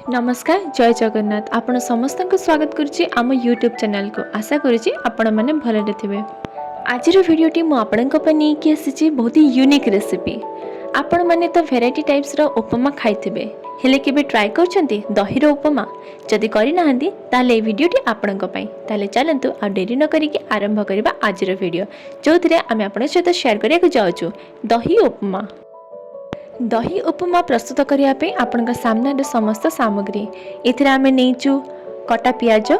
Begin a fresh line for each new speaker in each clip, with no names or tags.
नमस्कार जय जगन्नाथ आपण समस्त को स्वागत करुच्ची आम यूट्यूब चैनल को आशा करुच्ची आपण मैंने भलरे थे। आज भिडियोटी मुझे आसी बहुत ही यूनिक रेसिपी। आपण मैंने तो भेराइटी टाइप्स रो उपमा खाइथिबे हेले केबे ट्राई करछंती दही रो उपमा जदि करि नाहंती ताले भिडियोटी आपण को पई ताले चलंतु आ डेरी न करिके आरंभ करबा आज रो भिडियो जोथिरे आमे आपण सहित शेयर करिया को जाउछु दही उपमा। दही उपमा प्रस्तुत करने आपण सामने समस्त सामग्री एथिरे आमे नेचु कटा पियाज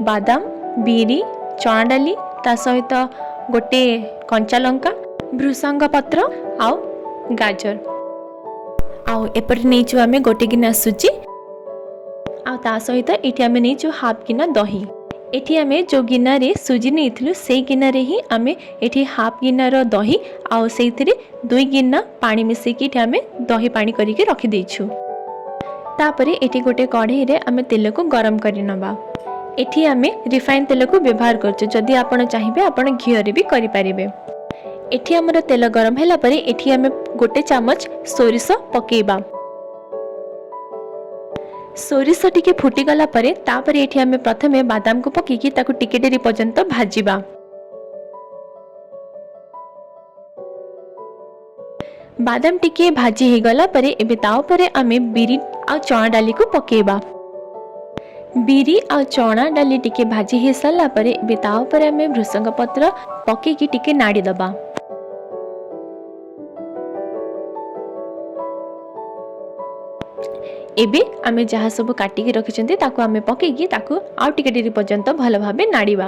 बादाम बीरी चना डाली ता सहित गोटे कंचा लंका भृसंग पत्र आउ गाजर आउ एपटे नेचु आमे गोटे गिना सुजी आउ ता सहित एठी आमे नेचु हाफ गिना दही। एठी आमे जो गिनारे सुजी नहीं से गिनारे ही आमे एठी हाफ गिनार दही आउ सेइथिरे 2 गिना पानी मिसेकी एठी आमे दही पानी करिके रखि देइछु। तापरे एठी गोटे कढ़ाई रे आमे तेल को गरम करि नबा। एठी आमे रिफाइन तेल को व्यवहार करछु जदि आपण चाहिबे आपण घी रे भी करि परिबे। एठी हमर तेल गरम हैला परे एठी आमे गोटे चामच सोरिष पकेइबा। सोरिष टिके फुटी गला परे तापरे एठी आमे प्रथमे बादाम को पकेकी ताकू टिके डेरी पर्यंत भाजिबा। बादाम टिके भाजी हे गला परे एबे ता उपरे आमे बीरी आ चना डाली को पकेबा। बीरी आ चना डाली टिके भाजी हे सला परे एबे ता उपरे आमे भृसंग पत्र पकेकी टिके नाडी दबा। एबे आमे जहाँ सब काटिकी रखिछन्ती ताकू आमे पकेकी ताकू आउ टिके डेरी पर्यंत भल भाबे नाड़ीबा।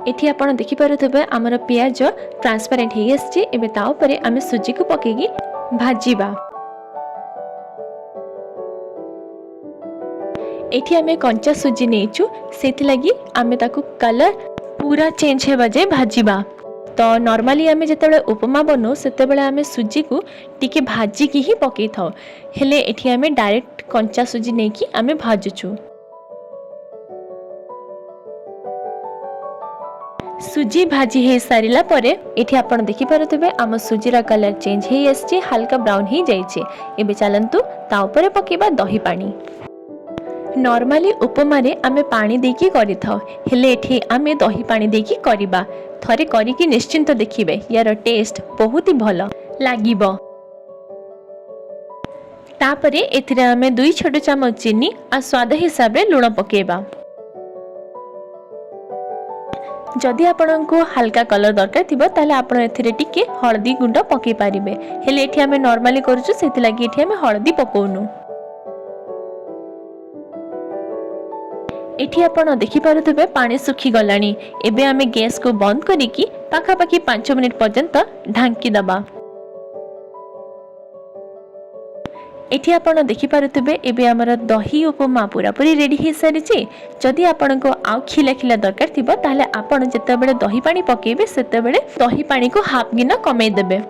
एठी आपण देखि पारुथबे हमर पियाज ट्रांसपेरेंट हे आछि। एबे ता ऊपर आमे सुजी को पकेकी भाजीबा। एठी आमे कंचा सुजी नेचु सेति लगी आमे ताकू कलर पूरा चेंज हेबा जे भाजीबा। तो नॉर्मली आमे जेतेबेले उपमा बनो सेतेबेले आमे सुजी को टिके भाजी की ही पकेइ थाओ हेले एठी आमे डायरेक्ट कंचा सुजी नेकी आमे भाजुछु। सुजी भाजी हे सारिला परे एठी आपण देखि पारुथबे आम सुजीरा कलर चेंज हे आछि हल्का ब्राउन हे जाइछि। एबे चलंतु ता ऊपर पकेबा दही पानी। नॉर्मली उपमा रे आमे पानी देकी करि थाओ हेले एठी आमे दही पानी देकी करिबा। थरे करिकी निश्चिंत देखिबे यार टेस्ट बहुत ही भलो लागिबो। तापरे एथिरे आमे 2 छोट चमच चीनी आ स्वाद हिसाब रे लूण पकेबा। जदि आपण को हल्का कलर दरकार थिबो ताले आपण एथिरे टिके हळदी गुंड पके पारिबे हेले एठी आमे नॉर्मली करछु सेति लागि एठी आमे हळदी पकोउनु। एठी आपण देखि पारुथबे पानी सुखी गलानी। एबे आमे गैस को बंद करिकी पाखा पाखी 5 मिनिट पर्यंत ढांकी दबा। एठी आपण देखि पारुथबे एबे हमर दही उपमा पूरा पूरी रेडी हे सारिछि। जदि आपण को आउ खिला खिला दरकार थिबो ताले आपण जेतेबेले दही पानी पकेबे सेतेबेले दही पानी को हाफ गिना कमे देबे।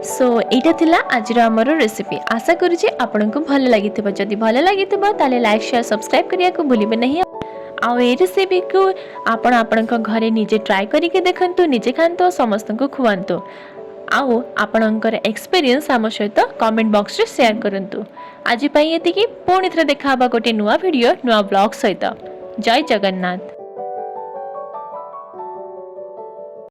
सो एटा थिला आजर हमर रेसिपी। आशा करूछि आपन को भल लागिथिबो। जदि भल लागिथिबो ताले लाइक शेयर सब्सक्राइब करिया को भूलिबे नहीं। आ ए रेसिपी को आपण आपन को घरे निजे ट्राई करिके देखंतु निजे खांतो समस्त को खुआंतो। आउ आपणकर एक्सपीरियंस आम सहित कमेंट बॉक्स रे शेयर करंतु। आज पई एतिकी पुणी थरे देखा गोटे नुआ वीडियो नुआ ब्लॉग सहित। जय जगन्नाथ।